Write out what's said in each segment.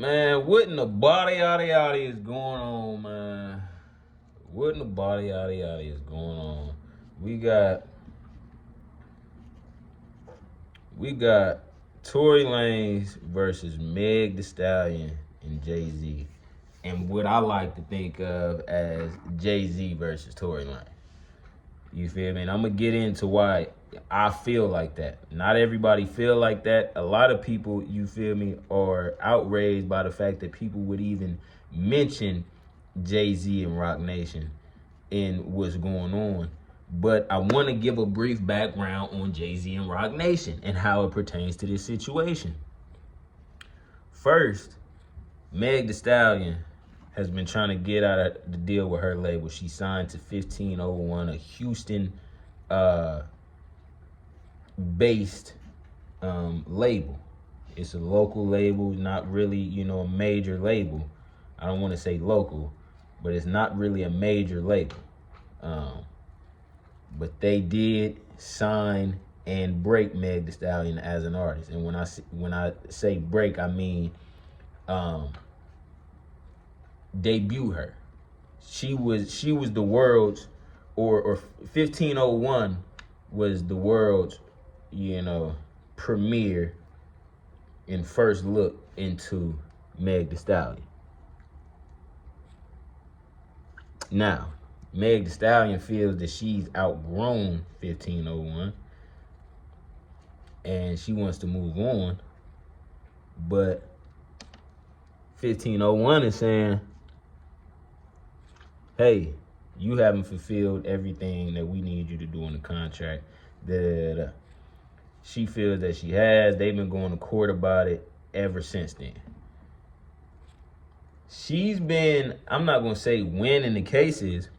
Man, what in the body yada yada is going on, man? What in the body yada yada is going on? We got we got Tory Lanez versus Meg Thee Stallion and Jay-Z. And what I like to think of as Jay-Z versus Tory Lanez. You feel me? And I'm gonna get into why I feel like that. Not everybody feel like that. A lot of people, you feel me, are outraged by the fact that people would even mention Jay-Z and Rock Nation in what's going on. But I want to give a brief background on Jay-Z and Rock Nation and how it pertains to this situation. First, Meg Thee Stallion has been trying to get out of the deal with her label. She signed to 1501, a Houston based label. It's a local label, not really, a major label. I don't want to say local, but it's not really a major label. But they did sign and break Meg Thee Stallion as an artist. And when I say break, I mean debut her. She was the world's or 1501 was the world's, premiere and first look into Meg Thee Stallion. Now, Meg Thee Stallion feels that she's outgrown 1501 and she wants to move on, but 1501 is saying, hey, you haven't fulfilled everything that we need you to do in the contract. That she feels that she has. They've been going to court about it ever since then. She's been, I'm not going to say winning the cases,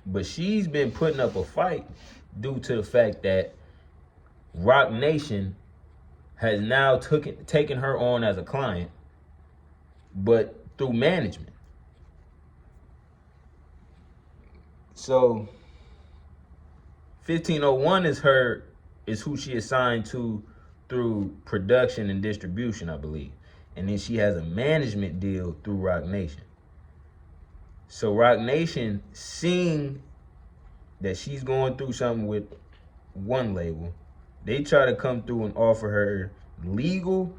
but she's been putting up a fight due to the fact that Rock Nation has now taken her on as a client, but through management. So 1501 is who she is signed to through production and distribution, I believe. And then she has a management deal through Rock Nation. So Rock Nation, seeing that she's going through something with one label, they try to come through and offer her legal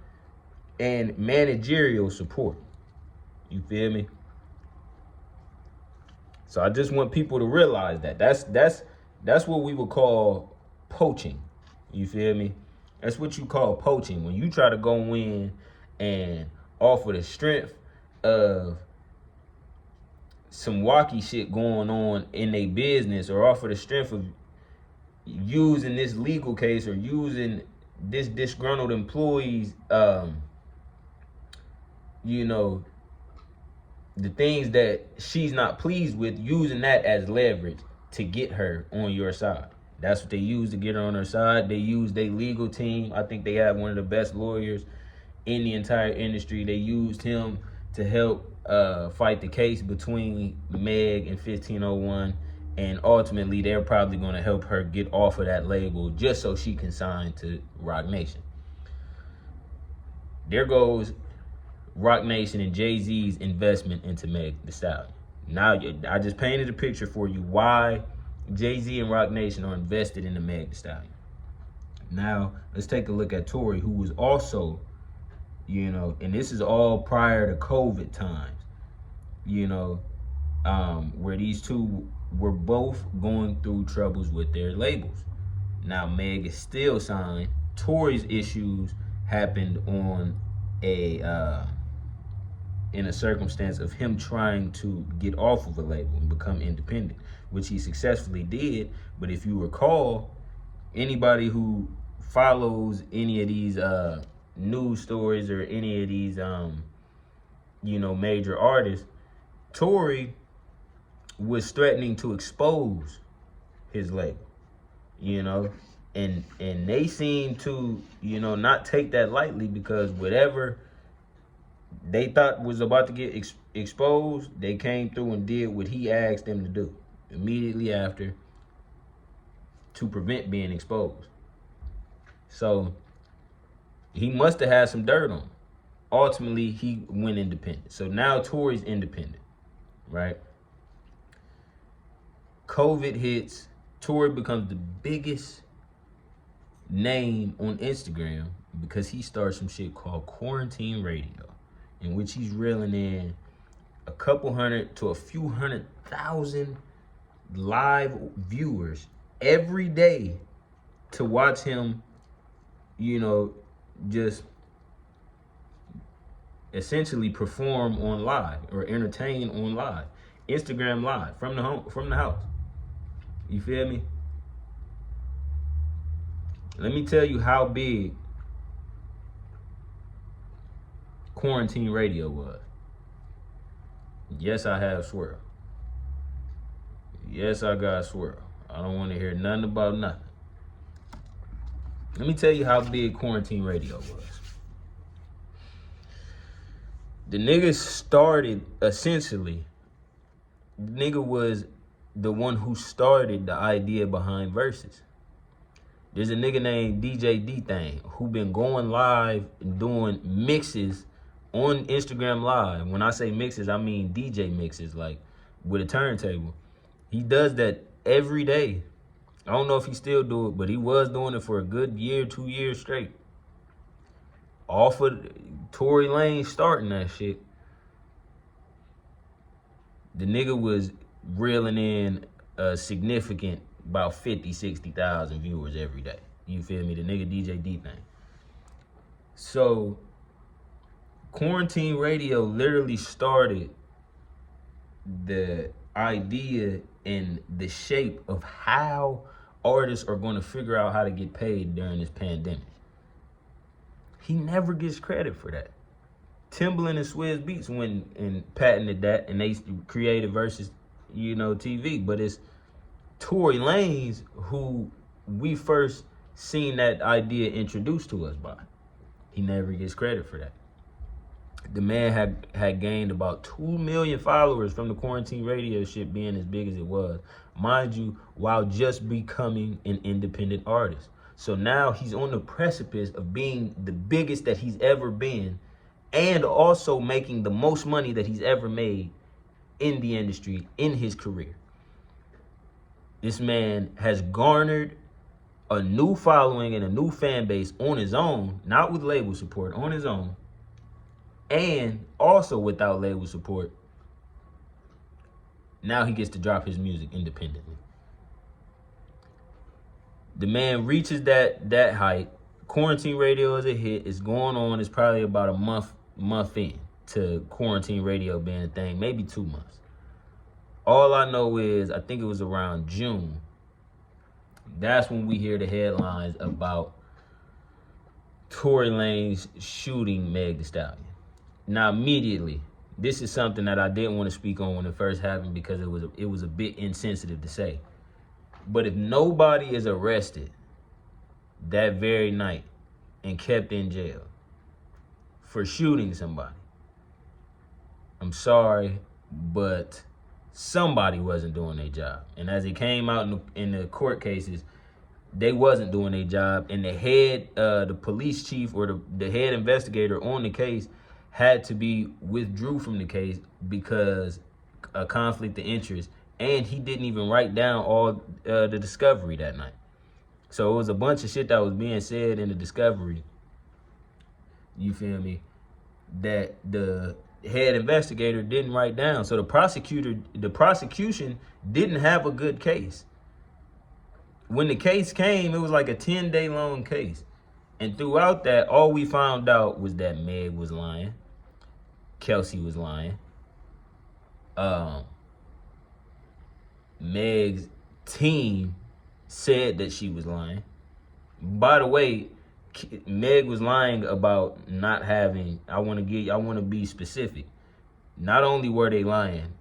and managerial support. You feel me? So I just want people to realize that that's what we would call poaching. You feel me? That's what you call poaching. When you try to go in and offer the strength of some wacky shit going on in their business, or offer the strength of using this legal case or using this disgruntled employee's the things that she's not pleased with, using that as leverage to get her on your side. That's what they use to get her on her side. They use their legal team. I think they have one of the best lawyers in the entire industry. They used him to help fight the case between Meg and 1501. And ultimately, they're probably going to help her get off of that label just so she can sign to Rock Nation. There goes Rock Nation and Jay-Z's investment into Meg Thee Stallion. Now, I just painted a picture for you why Jay-Z and Rock Nation are invested in the Meg Thee Stallion. Now, let's take a look at Tory, who was also, and this is all prior to COVID times, where these two were both going through troubles with their labels. Now, Meg is still signed. Tory's issues happened on in a circumstance of him trying to get off of a label and become independent, which he successfully did. But if you recall, anybody who follows any of these news stories or any of these major artists, Tory was threatening to expose his label, and they seem to not take that lightly, because whatever they thought was about to get exposed, they came through and did what he asked them to do immediately after to prevent being exposed. So he must have had some dirt ultimately he went independent. So now Tory's independent, right? COVID hits, Tory becomes the biggest name on Instagram because he starts some shit called Quarantine Radio, in which he's reeling in a couple hundred to a few 100,000 live viewers every day to watch him, just essentially perform on live or entertain on live. Instagram live from the house. You feel me? Let me tell you how big Quarantine Radio was. Yes, I have swirl. Yes, I got swirl. I don't want to hear nothing about nothing. Let me tell you how big Quarantine Radio was. The nigga started, essentially, the nigga was the one who started the idea behind verses. There's a nigga named DJ D-Thing who been going live and doing mixes on Instagram Live. When I say mixes, I mean DJ mixes, like with a turntable. He does that every day. I don't know if he still do it, but he was doing it for a good year, 2 years straight. Off of Tory Lanez starting that shit. The nigga was reeling in a significant about 50, 60,000 viewers every day. You feel me? The nigga DJ D-Thing. So Quarantine Radio literally started the idea and the shape of how artists are going to figure out how to get paid during this pandemic. He never gets credit for that. Timbaland and Swizz Beatz went and patented that, and they created Versus, TV. But it's Tory Lanez who we first seen that idea introduced to us by. He never gets credit for that. The man had gained about 2 million followers from the Quarantine Radio shit being as big as it was. Mind you, while just becoming an independent artist. So now he's on the precipice of being the biggest that he's ever been and also making the most money that he's ever made in the industry in his career. This man has garnered a new following and a new fan base on his own, not with label support, on his own, and also without label support. Now he gets to drop his music independently. The man reaches that height. Quarantine Radio is a hit. It's going on. It's probably about a month in to Quarantine Radio being a thing, maybe 2 months. All I know is I think it was around June. That's when we hear the headlines about Tory Lanez shooting Meg Thee Stallion. Now immediately, this is something that I didn't want to speak on when it first happened because it was a bit insensitive to say. But if nobody is arrested that very night and kept in jail for shooting somebody, I'm sorry, but somebody wasn't doing their job. And as it came out in the court cases, they wasn't doing their job. And the police chief or the head investigator on the case had to be withdrew from the case because a conflict of interest. And he didn't even write down all the discovery that night. So it was a bunch of shit that was being said in the discovery, you feel me, that the head investigator didn't write down. So the prosecution didn't have a good case. When the case came, it was like a 10-day long case. And throughout that, all we found out was that Meg was lying. Kelsey was lying. Meg's team said that she was lying. By the way, Meg was lying about not having, I want to be specific. Not only were they lying,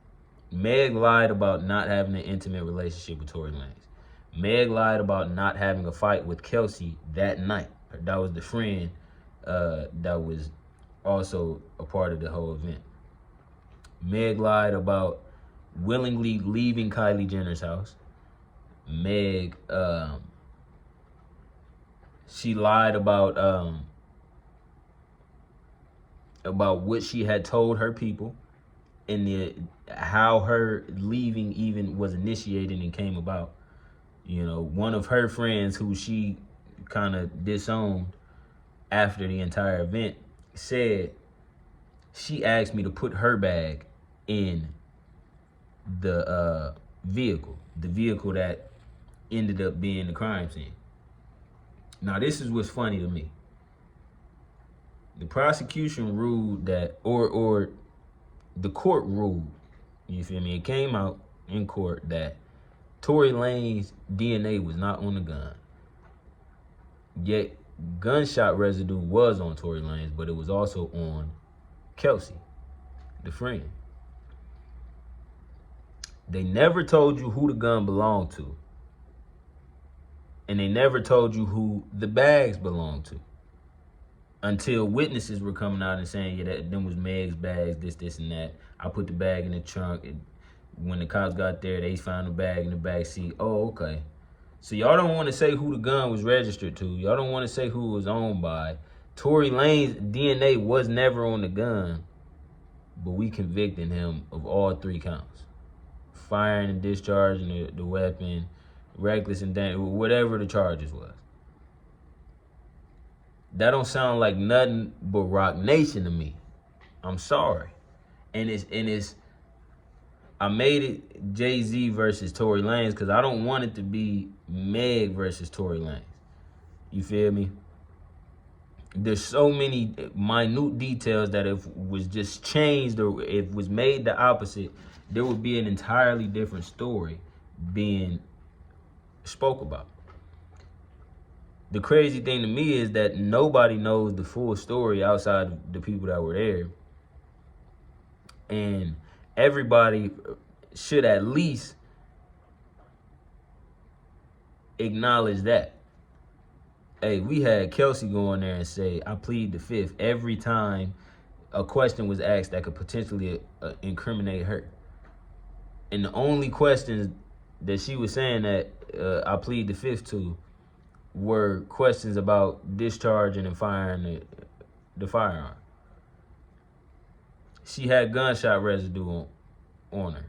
Meg lied about not having an intimate relationship with Tory Lanez. Meg lied about not having a fight with Kelsey that night. That was the friend that was also a part of the whole event. Meg lied about willingly leaving Kylie Jenner's house. Meg, she lied about about what she had told her people and how her leaving even was initiated and came about. You know, one of her friends who she kind of disowned after the entire event said she asked me to put her bag in the vehicle that ended up being the crime scene. Now, this is what's funny to me. The prosecution ruled that, or the court ruled, you feel me? It came out in court that Tory Lanez DNA was not on the gun. Yet gunshot residue was on Tory Lanez, but it was also on Kelsey, the friend. They never told you who the gun belonged to. And they never told you who the bags belonged to. Until witnesses were coming out and saying, yeah, them was Meg's bags, this, and that. I put the bag in the trunk. And when the cops got there, they found the bag in the back seat. Oh, okay. So y'all don't want to say who the gun was registered to. Y'all don't want to say who it was owned by. Tory Lanez's DNA was never on the gun, but we convicted him of all 3 counts. Firing and discharging the weapon, reckless and dangerous, whatever the charges was. That don't sound like nothing but Rock Nation to me. I'm sorry. And it's I made it Jay-Z versus Tory Lanez because I don't want it to be Meg versus Tory Lanez. You feel me? There's so many minute details that if was just changed or if was made the opposite, there would be an entirely different story being spoke about. The crazy thing to me is that nobody knows the full story outside of the people that were there. And everybody should at least acknowledge that. Hey, we had Kelsey go in there and say, I plead the 5th every time a question was asked that could potentially incriminate her. And the only questions that she was saying that I plead the 5th to were questions about discharging and firing the firearm. She had gunshot residue on her.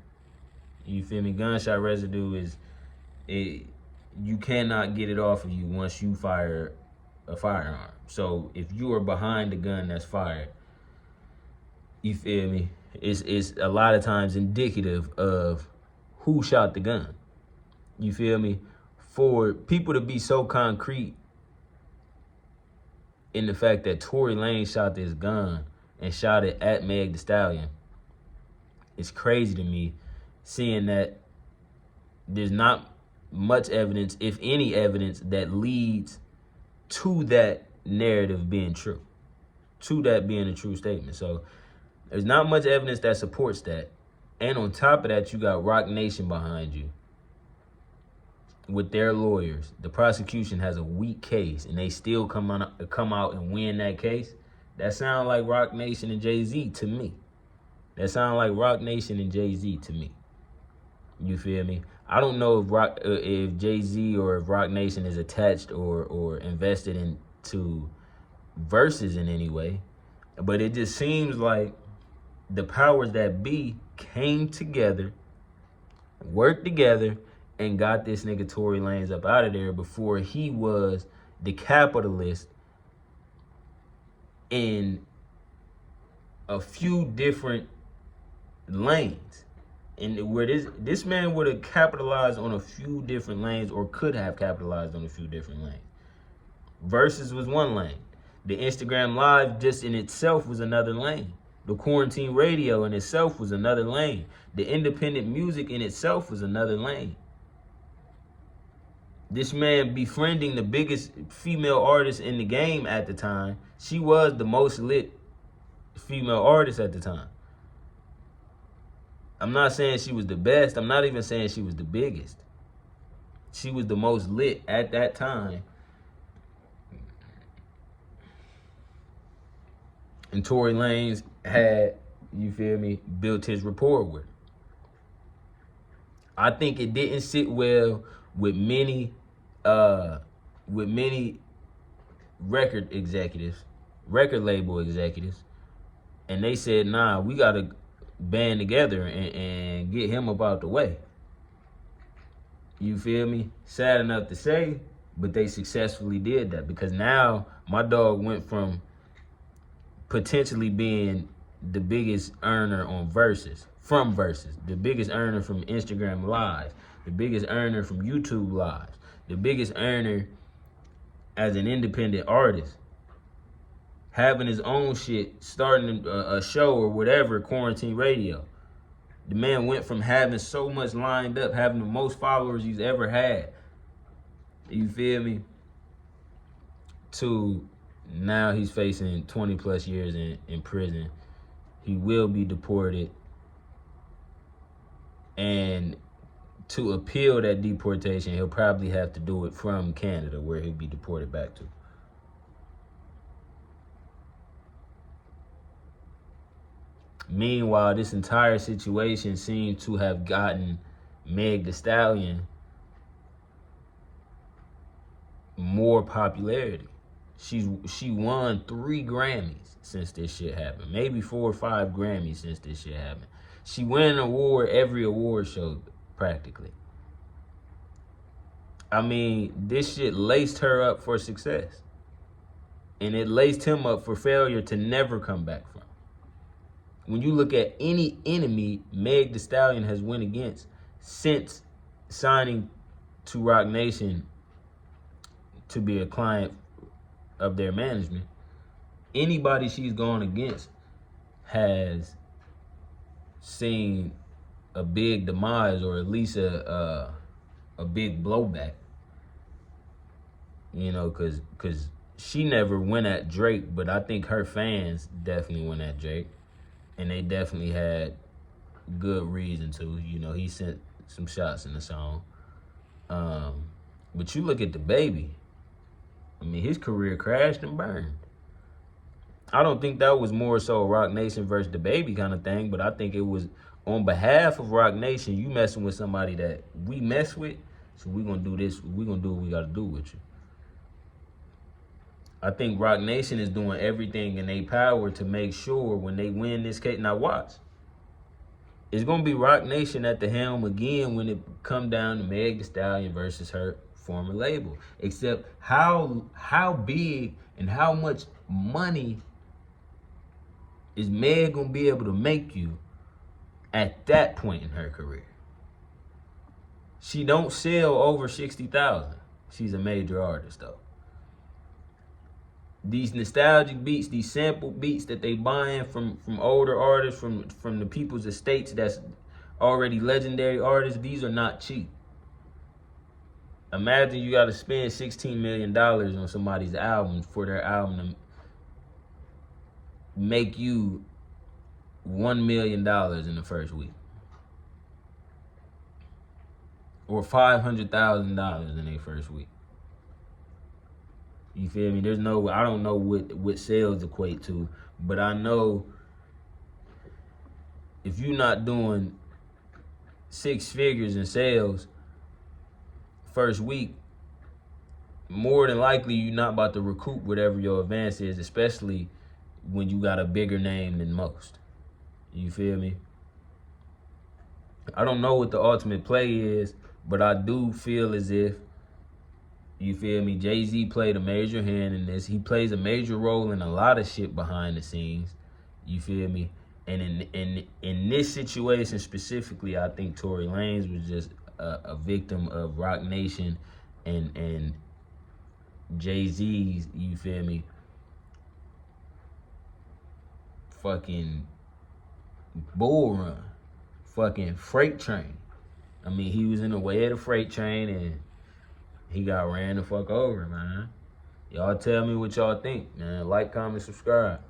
You feel me? Gunshot residue you cannot get it off of you once you fire a firearm. So if you are behind the gun that's fired, you feel me? It's a lot of times indicative of who shot the gun. You feel me? For people to be so concrete in the fact that Tory Lanez shot this gun and shot it at Meg Thee Stallion, it's crazy to me, seeing that there's not much evidence, if any evidence, that leads to that narrative being true, to that being a true statement. So there's not much evidence that supports that. And on top of that, you got Rock Nation behind you with their lawyers. The prosecution has a weak case, and they still come out and win that case. That sounds like Rock Nation and Jay-Z to me. That sounds like Rock Nation and Jay-Z to me. You feel me? I don't know if Jay-Z or if Rock Nation is attached or invested into Versus in any way, but it just seems like the powers that be came together, worked together, and got this nigga Tory Lanez up out of there before he was the capitalist in a few different lanes. And where this man would have capitalized on a few different lanes, or could have capitalized on a few different lanes. Versus was one lane. The Instagram Live just in itself was another lane. The quarantine radio in itself was another lane. The independent music in itself was another lane. This man befriending the biggest female artist in the game at the time. She was the most lit female artist at the time. I'm not saying she was the best. I'm not even saying she was the biggest. She was the most lit at that time. And Tory Lanez had, you feel me, built his rapport with her. I think it didn't sit well with many record executives, record label executives, And they said, nah, we got to band together and get him up out the way. You feel me? Sad enough to say, but they successfully did that, because now my dog went from potentially being the biggest earner on Versus, the biggest earner from Instagram Lives, the biggest earner from YouTube Lives, the biggest earner as an independent artist, having his own shit, starting a show or whatever, quarantine radio. The man went from having so much lined up, having the most followers he's ever had, you feel me, to now he's facing 20 plus years in prison. He will be deported. And to appeal that deportation, he'll probably have to do it from Canada, where he'll be deported back to. Meanwhile, this entire situation seems to have gotten Meg Thee Stallion more popularity. She won 3 Grammys since this shit happened. Maybe 4 or 5 Grammys since this shit happened. She won an award every award show, practically. I mean, this shit laced her up for success. And it laced him up for failure to never come back from. When you look at any enemy Meg Thee Stallion has went against since signing to Roc Nation to be a client of their management, anybody she's gone against has seen a big demise, or at least a big blowback. You know, cause she never went at Drake, but I think her fans definitely went at Drake. And they definitely had good reason to. You know, he sent some shots in the song. But you look at the baby. I mean, his career crashed and burned. I don't think that was more so Roc Nation versus the baby kind of thing, but I think it was on behalf of Roc Nation. You messing with somebody that we mess with, so we gonna do this. We gonna do what we gotta do with you. I think Roc Nation is doing everything in their power to make sure when they win this case. Now watch. It's going to be Roc Nation at the helm again when it come down to Meg Thee Stallion versus her former label. Except how big and how much money is Meg going to be able to make you at that point in her career? She don't sell over 60,000. She's a major artist though. These nostalgic beats, these sample beats that they buying from older artists, from the people's estates that's already legendary artists, these are not cheap. Imagine you got to spend $16 million on somebody's album for their album to make you $1 million in the first week. Or $500,000 in their first week. You feel me? I don't know what sales equate to, but I know if you're not doing 6 figures in sales first week, more than likely you're not about to recoup whatever your advance is, especially when you got a bigger name than most. You feel me? I don't know what the ultimate play is, but I do feel as if, you feel me, Jay-Z played a major hand in this. He plays a major role in a lot of shit behind the scenes. You feel me? And in this situation specifically, I think Tory Lanez was just a victim of Roc Nation and Jay-Z's, you feel me, fucking bull run, fucking freight train. I mean, he was in the way of the freight train and he got ran the fuck over, man. Y'all tell me what y'all think, man. Like, comment, subscribe.